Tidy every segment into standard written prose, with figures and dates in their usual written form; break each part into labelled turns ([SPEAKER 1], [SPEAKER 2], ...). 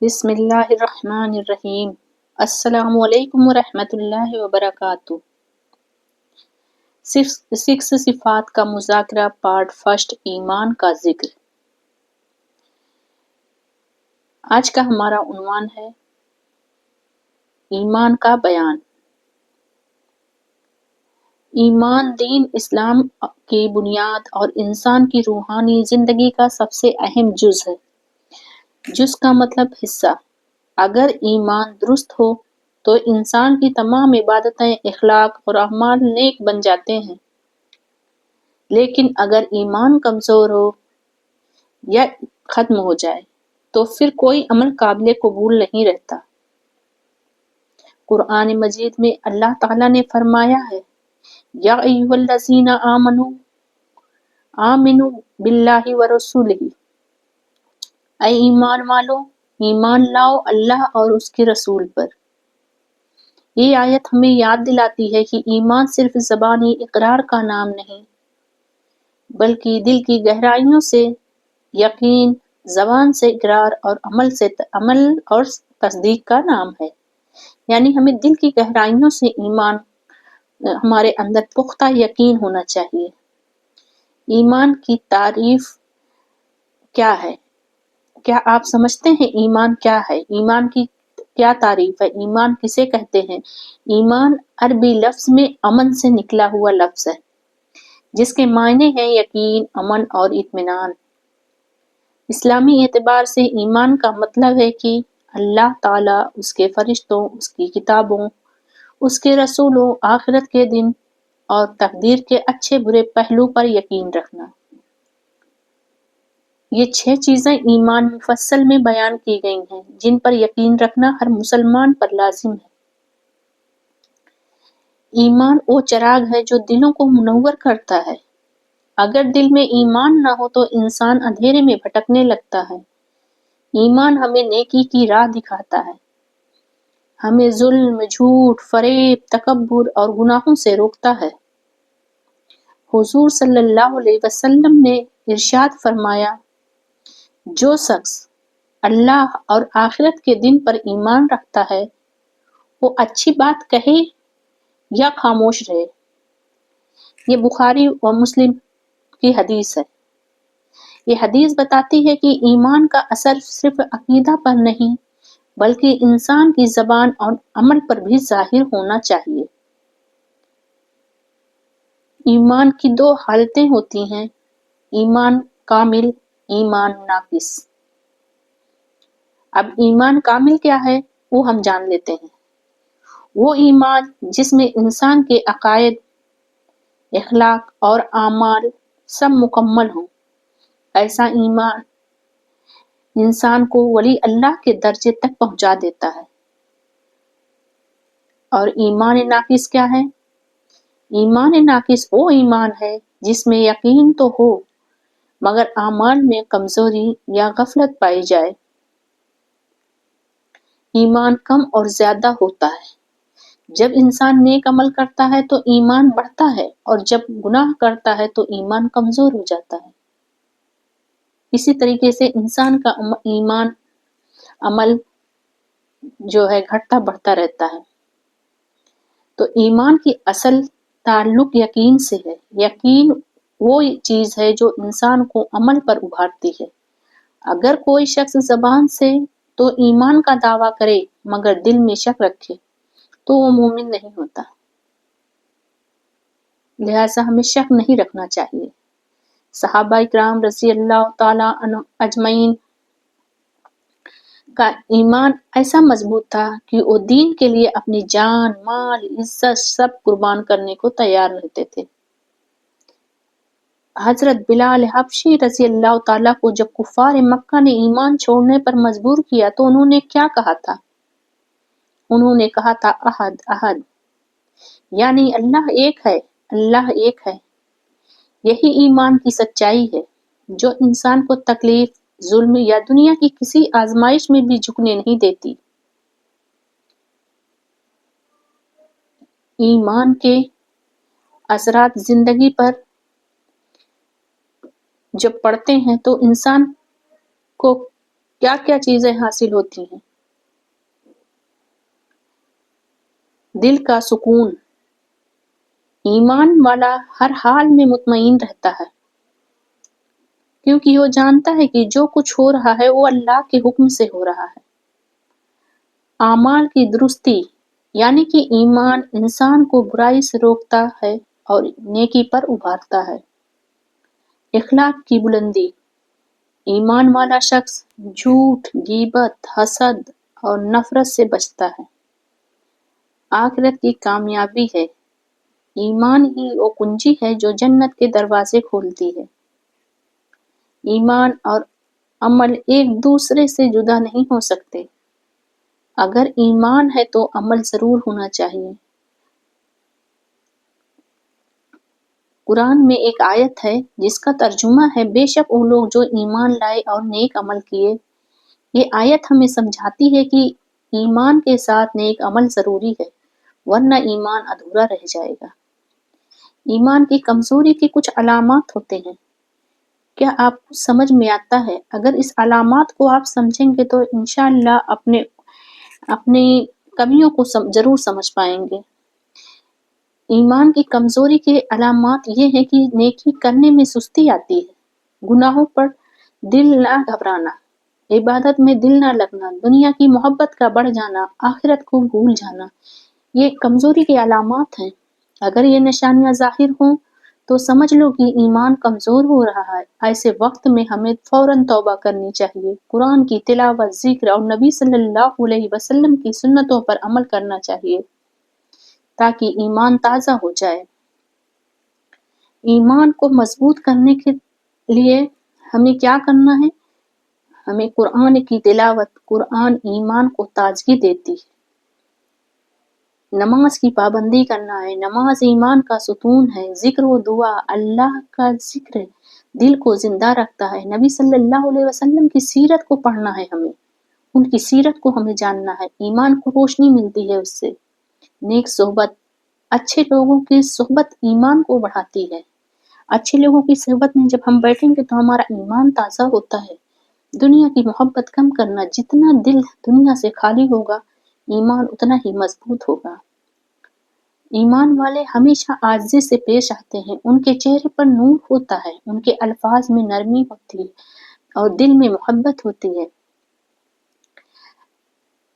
[SPEAKER 1] بسم اللہ الرحمن الرحیم۔ السلام علیکم ورحمۃ اللہ وبرکاتہ۔ سکس صفات کا مذاکرہ پارٹ فرسٹ، ایمان کا ذکر۔ آج کا ہمارا عنوان ہے ایمان کا بیان۔ ایمان دین اسلام کی بنیاد اور انسان کی روحانی زندگی کا سب سے اہم جز ہے۔ جز کا مطلب حصہ۔ اگر ایمان درست ہو تو انسان کی تمام عبادتیں، اخلاق اور اعمال نیک بن جاتے ہیں، لیکن اگر ایمان کمزور ہو یا ختم ہو جائے تو پھر کوئی عمل قابل قبول نہیں رہتا۔ قرآن مجید میں اللہ تعالیٰ نے فرمایا ہے، یا ایھا الذین آمنوا آمنوا باللہ ورسولہ، اے ایمان والو، ایمان لاؤ اللہ اور اس کے رسول پر۔ یہ آیت ہمیں یاد دلاتی ہے کہ ایمان صرف زبانی اقرار کا نام نہیں، بلکہ دل کی گہرائیوں سے یقین، زبان سے اقرار اور عمل اور تصدیق کا نام ہے۔ یعنی ہمیں دل کی گہرائیوں سے ایمان، ہمارے اندر پختہ یقین ہونا چاہیے۔ ایمان کی تعریف کیا ہے؟ کیا آپ سمجھتے ہیں ایمان کیا ہے؟ ایمان کی کیا تعریف ہے؟ ایمان کسے کہتے ہیں؟ ایمان عربی لفظ میں امن سے نکلا ہوا لفظ ہے، جس کے معنی ہیں یقین، امن اور اطمینان۔ اسلامی اعتبار سے ایمان کا مطلب ہے کہ اللہ تعالیٰ، اس کے فرشتوں، اس کی کتابوں، اس کے رسولوں، آخرت کے دن اور تقدیر کے اچھے برے پہلو پر یقین رکھنا۔ یہ 6 چیزیں ایمان مفصل میں بیان کی گئی ہیں، جن پر یقین رکھنا ہر مسلمان پر لازم ہے۔ ایمان وہ چراغ ہے جو دلوں کو منور کرتا ہے۔ اگر دل میں ایمان نہ ہو تو انسان اندھیرے میں بھٹکنے لگتا ہے۔ ایمان ہمیں نیکی کی راہ دکھاتا ہے، ہمیں ظلم، جھوٹ، فریب، تکبر اور گناہوں سے روکتا ہے۔ حضور صلی اللہ علیہ وسلم نے ارشاد فرمایا، جو شخص اللہ اور آخرت کے دن پر ایمان رکھتا ہے، وہ اچھی بات کہے یا خاموش رہے۔ یہ بخاری و مسلم کی حدیث ہے۔ یہ حدیث بتاتی ہے کہ ایمان کا اثر صرف عقیدہ پر نہیں، بلکہ انسان کی زبان اور عمل پر بھی ظاہر ہونا چاہیے۔ ایمان کی 2 حالتیں ہوتی ہیں، ایمان کامل، ایمان ناقص۔ اب ایمان کامل کیا ہے، وہ ہم جان لیتے ہیں۔ وہ ایمان جس میں انسان کے عقائد، اخلاق اور اعمال سب مکمل ہوں۔ ایسا ایمان انسان کو ولی اللہ کے درجے تک پہنچا دیتا ہے۔ اور ایمان ناقص کیا ہے؟ ایمان ناقص وہ ایمان ہے جس میں یقین تو ہو مگر اعمال میں کمزوری یا غفلت پائی جائے۔ ایمان کم اور زیادہ ہوتا ہے۔ جب انسان نیک عمل کرتا ہے تو ایمان بڑھتا ہے، اور جب گناہ کرتا ہے تو ایمان کمزور ہو جاتا ہے۔ اسی طریقے سے انسان کا ایمان، عمل جو ہے گھٹتا بڑھتا رہتا ہے۔ تو ایمان کی اصل تعلق یقین سے ہے۔ یقین وہ چیز ہے جو انسان کو عمل پر ابھارتی ہے۔ اگر کوئی شخص زبان سے تو ایمان کا دعویٰ کرے مگر دل میں شک رکھے تو وہ مومن نہیں ہوتا۔ لہٰذا ہمیں شک نہیں رکھنا چاہیے۔ صحابہ کرام رضی اللہ تعالیٰ عنہ اجمعین کا ایمان ایسا مضبوط تھا کہ وہ دین کے لیے اپنی جان، مال، عزت سب قربان کرنے کو تیار رہتے تھے۔ حضرت بلال حبشی رضی اللہ تعالیٰ کو جب کفار مکہ نے ایمان چھوڑنے پر مجبور کیا تو انہوں نے کیا کہا تھا؟ انہوں نے کہا تھا احد احد، یعنی اللہ ایک ہے، اللہ ایک ہے۔ یہی ایمان کی سچائی ہے جو انسان کو تکلیف، ظلم یا دنیا کی کسی آزمائش میں بھی جھکنے نہیں دیتی۔ ایمان کے اثرات زندگی پر جب پڑتے ہیں تو انسان کو کیا کیا چیزیں حاصل ہوتی ہیں؟ دل کا سکون، ایمان والا ہر حال میں مطمئن رہتا ہے، کیونکہ وہ جانتا ہے کہ جو کچھ ہو رہا ہے وہ اللہ کے حکم سے ہو رہا ہے۔ اعمال کی درستی، یعنی کہ ایمان انسان کو برائی سے روکتا ہے اور نیکی پر ابھارتا ہے۔ اخلاق کی بلندی، ایمان والا شخص جھوٹ، غیبت، حسد اور نفرت سے بچتا ہے۔ آخرت کی کامیابی ہے، ایمان ہی وہ کنجی ہے جو جنت کے دروازے کھولتی ہے۔ ایمان اور عمل ایک دوسرے سے جدا نہیں ہو سکتے۔ اگر ایمان ہے تو عمل ضرور ہونا چاہیے۔ قرآن میں ایک آیت ہے جس کا ترجمہ ہے بے شک وہ لوگ جو ایمان لائے اور نیک عمل کیے۔ یہ آیت ہمیں سمجھاتی ہے کہ ایمان کے ساتھ نیک عمل ضروری ہے، ورنہ ایمان ادھورا رہ جائے گا۔ ایمان کی کمزوری کے کچھ علامات ہوتے ہیں، کیا آپ کو سمجھ میں آتا ہے؟ اگر اس علامات کو آپ سمجھیں گے تو انشاءاللہ اپنی کمیوں کو ضرور سمجھ پائیں گے۔ ایمان کی کمزوری کے علامات یہ ہیں کہ نیکی کرنے میں سستی آتی ہے، گناہوں پر دل نہ گھبرانا، عبادت میں دل نہ لگنا، دنیا کی محبت کا بڑھ جانا، آخرت کو بھول جانا، یہ کمزوری کے علامات ہیں۔ اگر یہ نشانیاں ظاہر ہوں تو سمجھ لو کہ ایمان کمزور ہو رہا ہے۔ ایسے وقت میں ہمیں فوراً توبہ کرنی چاہیے، قرآن کی تلاوت، ذکر اور نبی صلی اللہ علیہ وسلم کی سنتوں پر عمل کرنا چاہیے تاکہ ایمان تازہ ہو جائے۔ ایمان کو مضبوط کرنے کے لیے ہمیں کیا کرنا ہے؟ ہمیں قرآن کی تلاوت، قرآن ایمان کو تازگی دیتی ہے۔ نماز کی پابندی کرنا ہے، نماز ایمان کا ستون ہے۔ ذکر و دعا، اللہ کا ذکر دل کو زندہ رکھتا ہے۔ نبی صلی اللہ علیہ وسلم کی سیرت کو پڑھنا ہے، ہمیں ان کی سیرت کو ہمیں جاننا ہے، ایمان کو روشنی ملتی ہے اس سے۔ نیک صحبت، اچھے لوگوں کی صحبت ایمان کو بڑھاتی ہے۔ اچھے لوگوں کی صحبت میں جب ہم بیٹھیں گے تو ہمارا ایمان تازہ ہوتا ہے۔ دنیا کی محبت کم کرنا، جتنا دل دنیا سے خالی ہوگا ایمان اتنا ہی مضبوط ہوگا۔ ایمان والے ہمیشہ عاجزی سے پیش آتے ہیں، ان کے چہرے پر نور ہوتا ہے، ان کے الفاظ میں نرمی ہوتی ہے اور دل میں محبت ہوتی ہے۔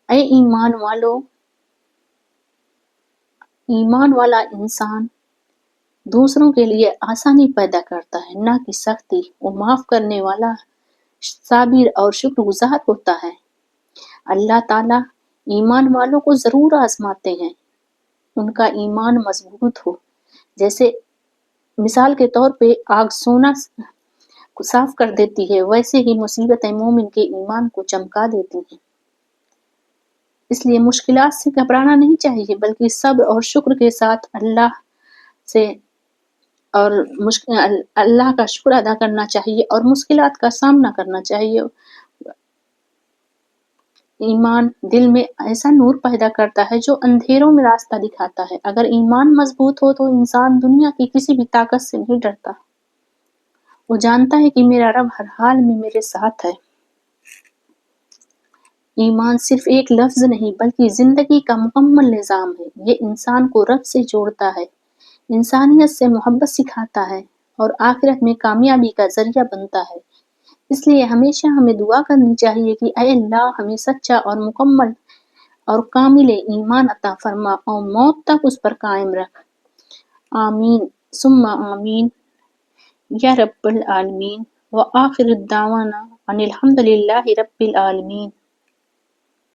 [SPEAKER 1] اے ایمان والو، ایمان والا انسان دوسروں کے لیے آسانی پیدا کرتا ہے، نہ کہ سختی۔ وہ معاف کرنے والا، صابر اور شکر گزار ہوتا ہے۔ اللہ تعالیٰ ایمان والوں کو ضرور آزماتے ہیں، ان کا ایمان مضبوط ہو۔ جیسے مثال کے طور پہ آگ سونا کو صاف کر دیتی ہے، ویسے ہی مصیبتیں مومن کے ایمان کو چمکا دیتی ہیں۔ اس لیے مشکلات سے گھبرانا نہیں چاہیے، بلکہ صبر اور شکر کے ساتھ اللہ کا شکر ادا کرنا چاہیے اور مشکلات کا سامنا کرنا چاہیے۔ ایمان دل میں ایسا نور پیدا کرتا ہے جو اندھیروں میں راستہ دکھاتا ہے۔ اگر ایمان مضبوط ہو تو انسان دنیا کی کسی بھی طاقت سے نہیں ڈرتا، وہ جانتا ہے کہ میرا رب ہر حال میں میرے ساتھ ہے۔ ایمان صرف ایک لفظ نہیں بلکہ زندگی کا مکمل نظام ہے۔ یہ انسان کو رب سے جوڑتا ہے، انسانیت سے محبت سکھاتا ہے اور آخرت میں کامیابی کا ذریعہ بنتا ہے۔ اس لیے ہمیشہ ہمیں دعا کرنی چاہیے کہ اے اللہ ہمیں سچا اور مکمل اور کامل ایمان عطا فرما اور موت تک اس پر قائم رکھ۔ آمین ثم آمین یا رب العالمین۔ وآخر الدعوانا ان الحمد للہ رب العالمین۔